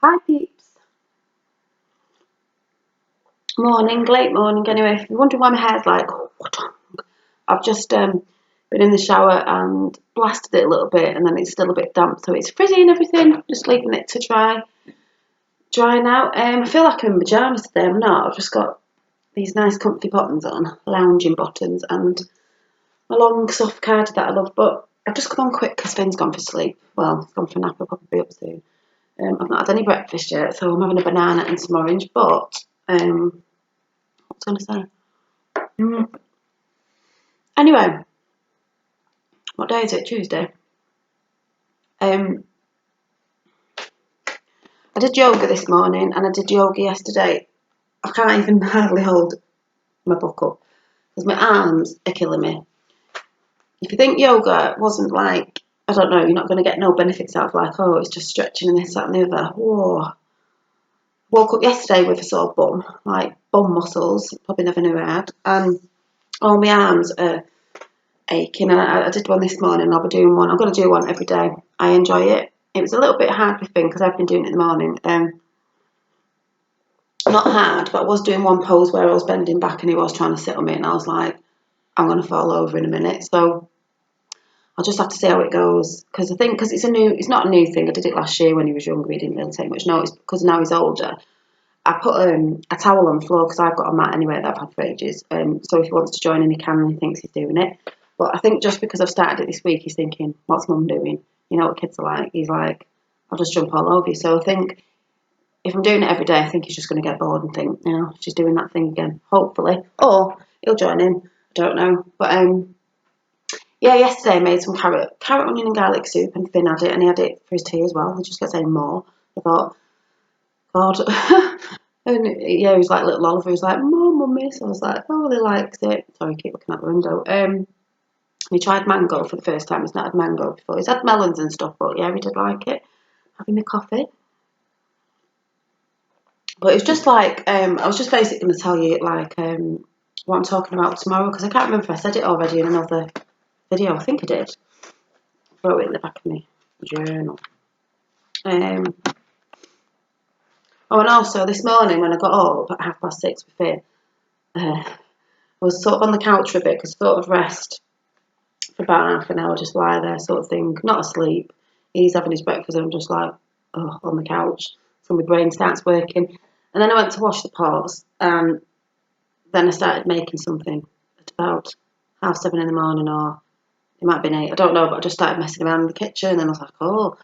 Hi peeps. Morning, late morning anyway. If you're wondering why my hair's like, I've just been in the shower and blasted it a little bit and then it's still a bit damp so it's frizzy and everything. Just leaving it to dry now. I feel like I'm in pyjamas today. I'm not. I've just got these nice comfy bottoms on, lounging bottoms and my long soft cardi that I love, but I've just come on quick because Finn's gone for sleep. Well, he's gone for a nap. He'll probably be up soon. I've not had any breakfast yet, so I'm having a banana and some orange, but what was I going to say? Anyway, what day is it? Tuesday. I did yoga this morning and I did yoga yesterday. I can't even hardly hold my book up because my arms are killing me. If you think yoga wasn't like, I don't know, you're not going to get no benefits out of like, oh, it's just stretching and this, that, and the other. Whoa. Woke up yesterday with a sore bum, like bum muscles, probably never knew I had, and all my arms are aching. And I did one this morning. I'll be doing one. I'm going to do one every day. I enjoy it. It was a little bit hard with Finn because I've been doing it in the morning. Not hard, but I was doing one pose where I was bending back and he was trying to sit on me, and I was like, I'm going to fall over in a minute. So I'll just have to see how it goes because I think because it's not a new thing. I did it last year when he was younger. He didn't really take much notice because now he's older. I put a towel on the floor because I've got a mat anyway that I've had for ages. So if he wants to join in, he can, and he thinks he's doing it. But I think just because I've started it this week, he's thinking, what's mum doing? You know what kids are like. He's like, I'll just jump all over you. So I think if I'm doing it every day, I think he's just going to get bored and think, she's doing that thing again, hopefully. Or he'll join in. I don't know. But yeah, yesterday I made some carrot, onion and garlic soup, and Finn had it, and he had it for his tea as well. He just kept saying more. I thought, God. And yeah, he was like little Oliver. He was like, "More, mummy." So I was like, "Oh, he likes it." Sorry, keep looking out the window. He tried mango for the first time. He's not had mango before. He's had melons and stuff, but yeah, he did like it. Having my coffee. But it was just like, I was just basically going to tell you like what I'm talking about tomorrow because I can't remember if I said it already in another video. I think I did. I wrote it in the back of my journal. Um, and also this morning when I got up at 6:30 with Finn, I was sort of on the couch for a bit because sort of rest for about half an hour, just lie there sort of thing, not asleep. He's having his breakfast and I'm just like, on the couch. So my brain starts working. And then I went to wash the pots and then I started making something at about 7:30 in the morning, or it might have been 8, I don't know, but I just started messing around in the kitchen and I was like, oh,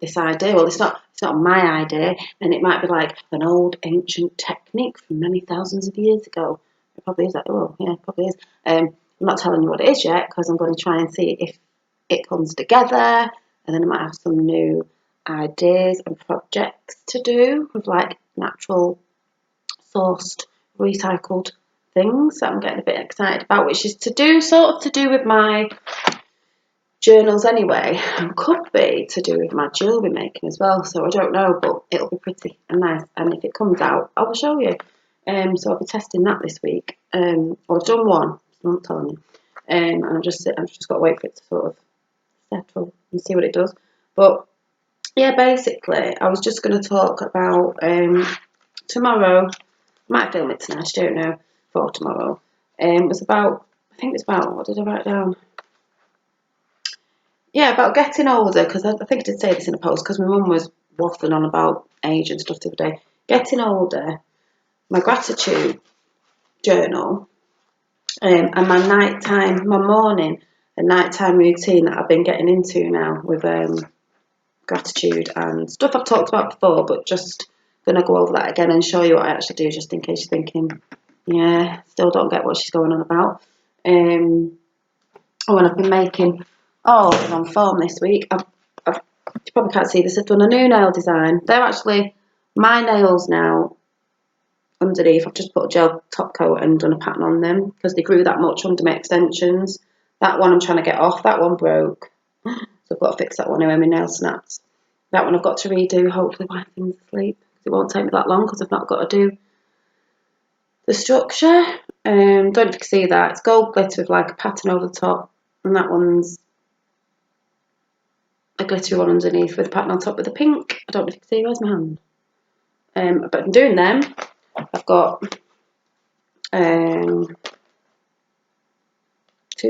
this idea, well, it's not my idea, and it might be like an old ancient technique from many thousands of years ago. It probably is. Oh, yeah, it probably is. I'm not telling you what it is yet because I'm going to try and see if it comes together, and then I might have some new ideas and projects to do with like natural sourced recycled things that I'm getting a bit excited about, which is to do with my journals anyway, and could be to do with my jewellery making as well. So I don't know, but it'll be pretty and nice. And if it comes out, I will show you. So I'll be testing that this week. I've done one. I'm not telling you. And I've just got to wait for it to sort of settle and see what it does. But yeah, basically, I was just going to talk about tomorrow. I might film it tonight. I don't know for tomorrow. It was about. I think it's about. What did I write down? Yeah, about getting older, because I think I did say this in a post, because my mum was waffling on about age and stuff the other day. Getting older, my gratitude journal, and my morning and nighttime routine that I've been getting into now with gratitude and stuff I've talked about before, but just gonna go over that again and show you what I actually do, just in case you're thinking, yeah, still don't get what she's going on about. And I've been making, I've been on form this week. You probably can't see this. I've done a new nail design. They're actually my nails now underneath. I've just put a gel top coat and done a pattern on them because they grew that much under my extensions. That one I'm trying to get off. That one broke. So I've got to fix that one anyway. My nail snaps. That one I've got to redo, hopefully while Finn's asleep. It won't take me that long because I've not got to do the structure. Don't know if you can see that. It's gold glitter with like a pattern over the top. And that one's a glittery one underneath with a pattern on top with a pink. I don't know if you can see, where's my hand? But I'm doing them. I've got 2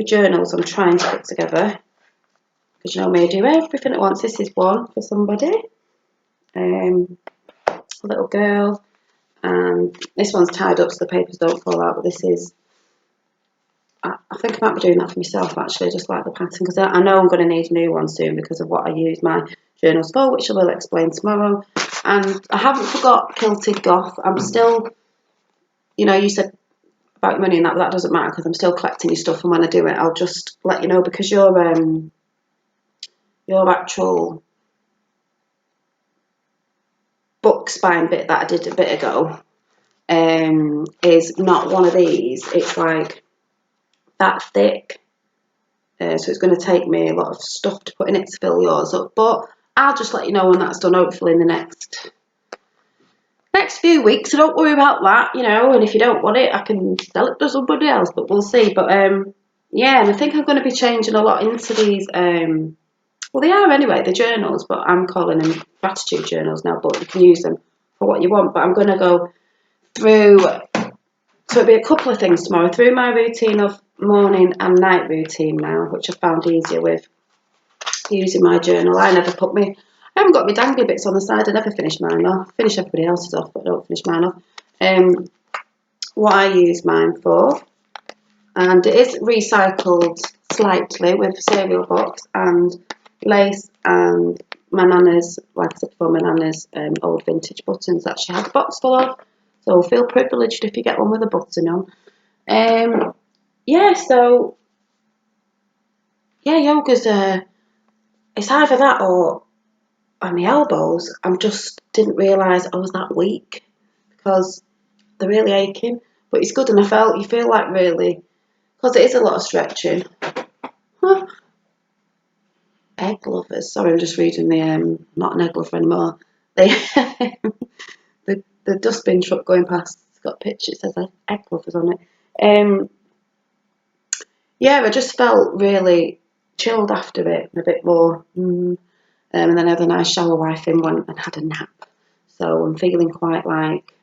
journals I'm trying to put together. Because you know me, I do everything at once. This is one for somebody. A little girl. And this one's tied up so the papers don't fall out. But this is... I think I might be doing that for myself actually, just like the pattern, because I know I'm going to need a new one soon because of what I use my journals for, which I will explain tomorrow. And I haven't forgot Kilted Goth. I'm still, you know, you said about your money and that doesn't matter because I'm still collecting your stuff, and when I do it, I'll just let you know, because your actual book spine bit that I did a bit ago is not one of these. It's like that thick. So it's going to take me a lot of stuff to put in it to fill yours up. But I'll just let you know when that's done, hopefully in the next few weeks. So don't worry about that, you know. And if you don't want it, I can sell it to somebody else. But we'll see. But yeah, and I think I'm going to be changing a lot into these. Well, they are anyway, the journals. But I'm calling them gratitude journals now. But you can use them for what you want. But I'm going to go through... So it'll be a couple of things tomorrow. Through my routine of morning and night routine now, which I found easier with using my journal. I haven't got my dangly bits on the side. I never finish mine off. Finish everybody else's off, but I don't finish mine off. What I use mine for, and it is recycled slightly with cereal box and lace and my nana's, like I said before, my nana's old vintage buttons that she had a box full of. So feel privileged if you get one with a button on. Yeah, so yeah, yoga's it's either that or on my elbows. I just didn't realise I was that weak because they're really aching. But it's good, and you feel like really, because it is a lot of stretching. Huh. Egg lovers. Sorry, I'm just reading the not an egg lover anymore. The dustbin truck going past, it's got a picture, it says egg lovers on it. Yeah, I just felt really chilled after it, a bit more. And then I had a nice shower, wife in, went and had a nap. So I'm feeling quite like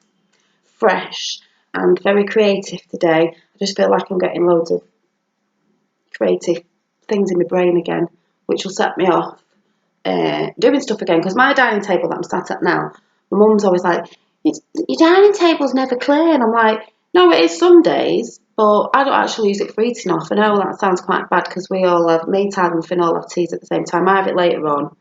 fresh and very creative today. I just feel like I'm getting loads of creative things in my brain again, which will set me off doing stuff again. Because my dining table that I'm sat at now, my mum's always like, your dining table's never clear. And I'm like, no, it is some days, but I don't actually use it for eating off. I know that sounds quite bad because me, Tyler and Finn all have teas at the same time. I have it later on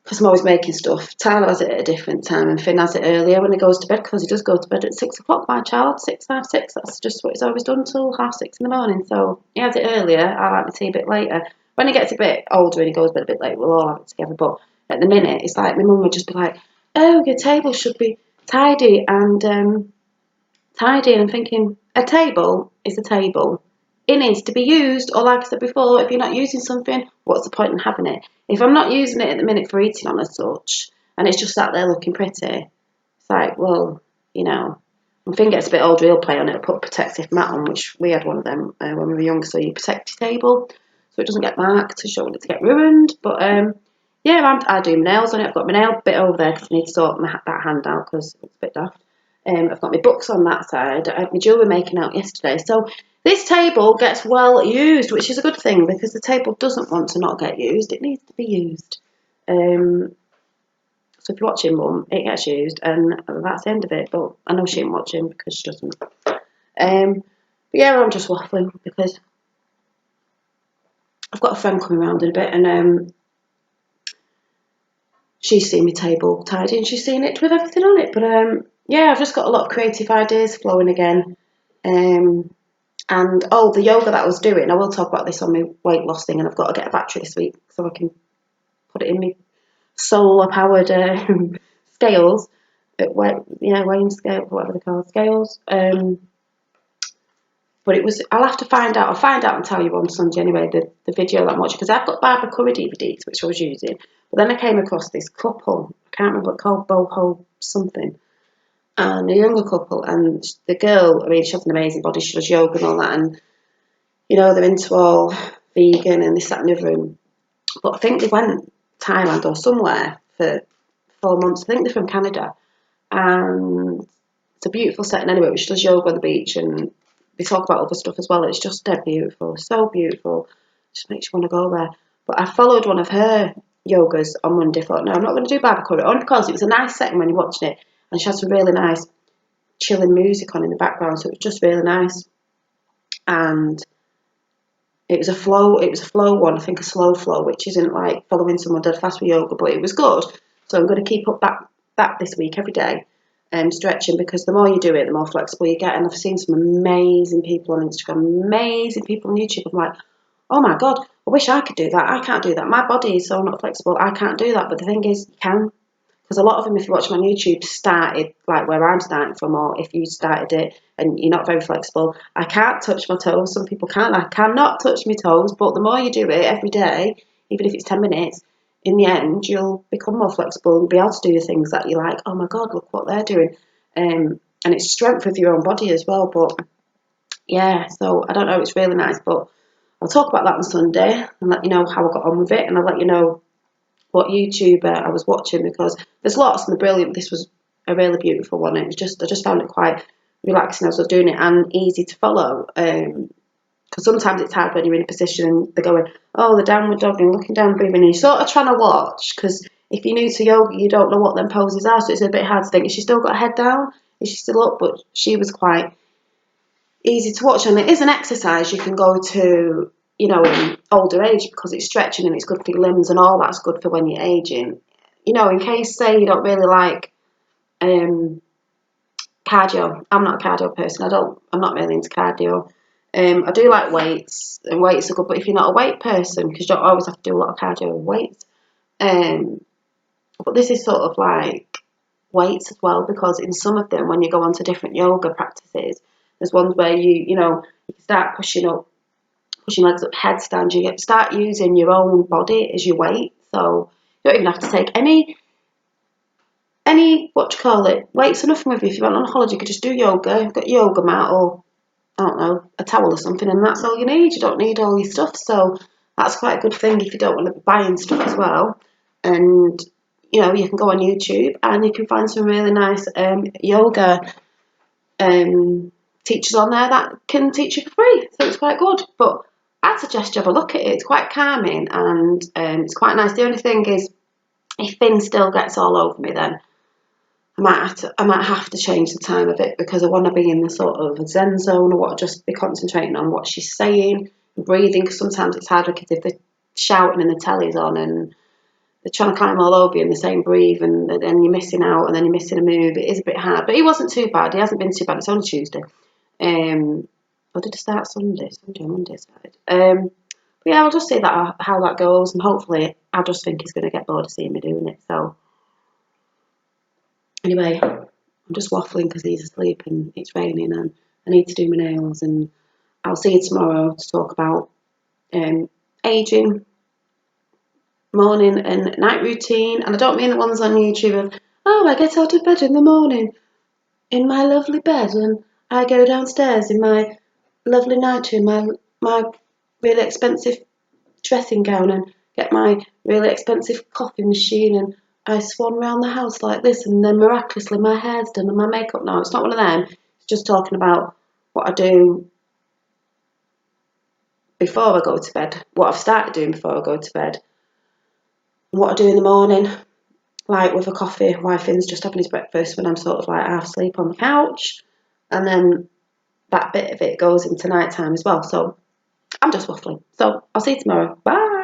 because I'm always making stuff. Tyler has it at a different time and Finn has it earlier when he goes to bed, because he does go to bed at 6 o'clock, my child, 6, half 6. That's just what he's always done till half 6 in the morning. So he has it earlier. I like my tea a bit later. When he gets a bit older and he goes to bed a bit later, we'll all have it together. But at the minute, it's like my mum would just be like, oh, your table should be tidy and tidy. And I'm thinking, a table is a table. It needs to be used, or like I said before, if you're not using something, what's the point in having it? If I'm not using it at the minute for eating on as such, and it's just sat there looking pretty, it's like, well, you know, when Finn gets a bit older, he'll play on it, and put a protective mat on, which we had one of them when we were younger, so you protect your table so it doesn't get marked, so you don't want it to get ruined. But yeah, I do my nails on it. I've got my nail bit over there because I need to sort that hand out because it's a bit daft. I've got my books on that side. I had my jewellery making out yesterday. So this table gets well used, which is a good thing because the table doesn't want to not get used. It needs to be used. So if you're watching, Mum, it gets used, and that's the end of it. But I know she ain't watching because she doesn't. But yeah, I'm just waffling because I've got a friend coming around in a bit, and she's seen my table tidy and she's seen it with everything on it. But yeah, I've just got a lot of creative ideas flowing again. And the yoga that I was doing, I will talk about this on my weight loss thing, and I've got to get a battery this week so I can put it in my solar powered scales, weighing scales, whatever they're called, scales. But I'll have to find out. I'll find out and tell you on Sunday anyway, the video that I'm watching, because I've got Barbara Curry DVDs, which I was using. But then I came across this couple, I can't remember what it's called, Boho something, and a younger couple, and the girl, I mean, she has an amazing body, she does yoga and all that, and, you know, they're into all vegan and this, that and the other, and But I think they went Thailand or somewhere for 4 months. I think they're from Canada. And it's a beautiful setting anyway. She does yoga on the beach, and they talk about other stuff as well. It's just dead beautiful, so beautiful. Just makes you want to go there. But I followed one of her yogas on Monday. Thought, no, I'm not going to do Barbara only because it was a nice setting when you're watching it, and she had some really nice chilling music on in the background, so it was just really nice. And it was a flow one, I think a slow flow, which isn't like following someone dead fast with yoga, but it was good. So I'm going to keep up that this week every day, stretching, because the more you do it, the more flexible you get. And I've seen some amazing people on Instagram, amazing people on YouTube. I'm like, oh my God, I wish I could do that. I can't do that. My body is so not flexible. I can't do that. But the thing is, you can. Because a lot of them, if you watch them on YouTube, started like where I'm starting from, or if you started it and you're not very flexible. I can't touch my toes. Some people can't. I cannot touch my toes. But the more you do it every day, even if it's 10 minutes, in the end, you'll become more flexible and be able to do the things that you're like, oh my God, look what they're doing. And it's strength of your own body as well. But yeah, so I don't know, it's really nice. But I'll talk about that on Sunday and let you know how I got on with it. And I'll let you know what YouTuber I was watching, because there's lots and they're brilliant. This was a really beautiful one. It was just, I just found it quite relaxing as I was doing it and easy to follow. Because sometimes it's hard when you're in a position and they're going, oh, the downward dog and looking down, breathing, and you're sort of trying to watch, because if you're new to yoga, you don't know what them poses are, so it's a bit hard to think, is she still got her head down? Is she still up? But she was quite easy to watch, and it is an exercise you can go to, you know, in older age, because it's stretching and it's good for your limbs, and all that's good for when you're aging. You know, in case, say, you don't really like cardio. I'm not a cardio person. I'm not really into cardio. I do like weights, and weights are good, but if you're not a weight person, because you don't always have to do a lot of cardio with weights. But this is sort of like weights as well, because in some of them, when you go on to different yoga practices, there's ones where you know, you start pushing legs up, headstand, you start using your own body as your weight. So you don't even have to take any what do you call it, weights or nothing with you. If you went on a holiday, you could just do yoga. You've got a yoga mat, or I don't know, a towel or something, and that's all you need. You don't need all your stuff. So that's quite a good thing if you don't want to be buying stuff as well. And you know, you can go on YouTube and you can find some really nice yoga teachers on there that can teach you for free. So it's quite good. But I'd suggest you have a look at it. It's quite calming, and it's quite nice. The only thing is, if Finn still gets all over me, then I might have to change the time of it, because I want to be in the sort of zen zone. I want to just be concentrating on what she's saying and breathing, because sometimes it's hard because if they're shouting and the telly's on and they're trying to climb all over you and the same breathe, and then you're missing out, and then you're missing a move. It is a bit hard, but he wasn't too bad. He hasn't been too bad. It's only Tuesday. Or did it start Sunday? Sunday or Monday it started. But yeah, I'll just see that how that goes, and hopefully I just think he's going to get bored of seeing me doing it. So anyway, I'm just waffling because he's asleep and it's raining, and I need to do my nails. And I'll see you tomorrow to talk about aging, morning and night routine. And I don't mean the ones on YouTube of, oh, I get out of bed in the morning in my lovely bed, and I go downstairs in my lovely nightie, my really expensive dressing gown, and get my really expensive coffee machine, and I swan around the house like this, and then miraculously my hair's done and my makeup. No, it's not one of them. It's just talking about what I do before I go to bed, what I've started doing before I go to bed, what I do in the morning, like with a coffee while Finn's just having his breakfast, when I'm sort of like half asleep on the couch, and then that bit of it goes into night time as well. So I'm just waffling. So I'll see you tomorrow. Bye.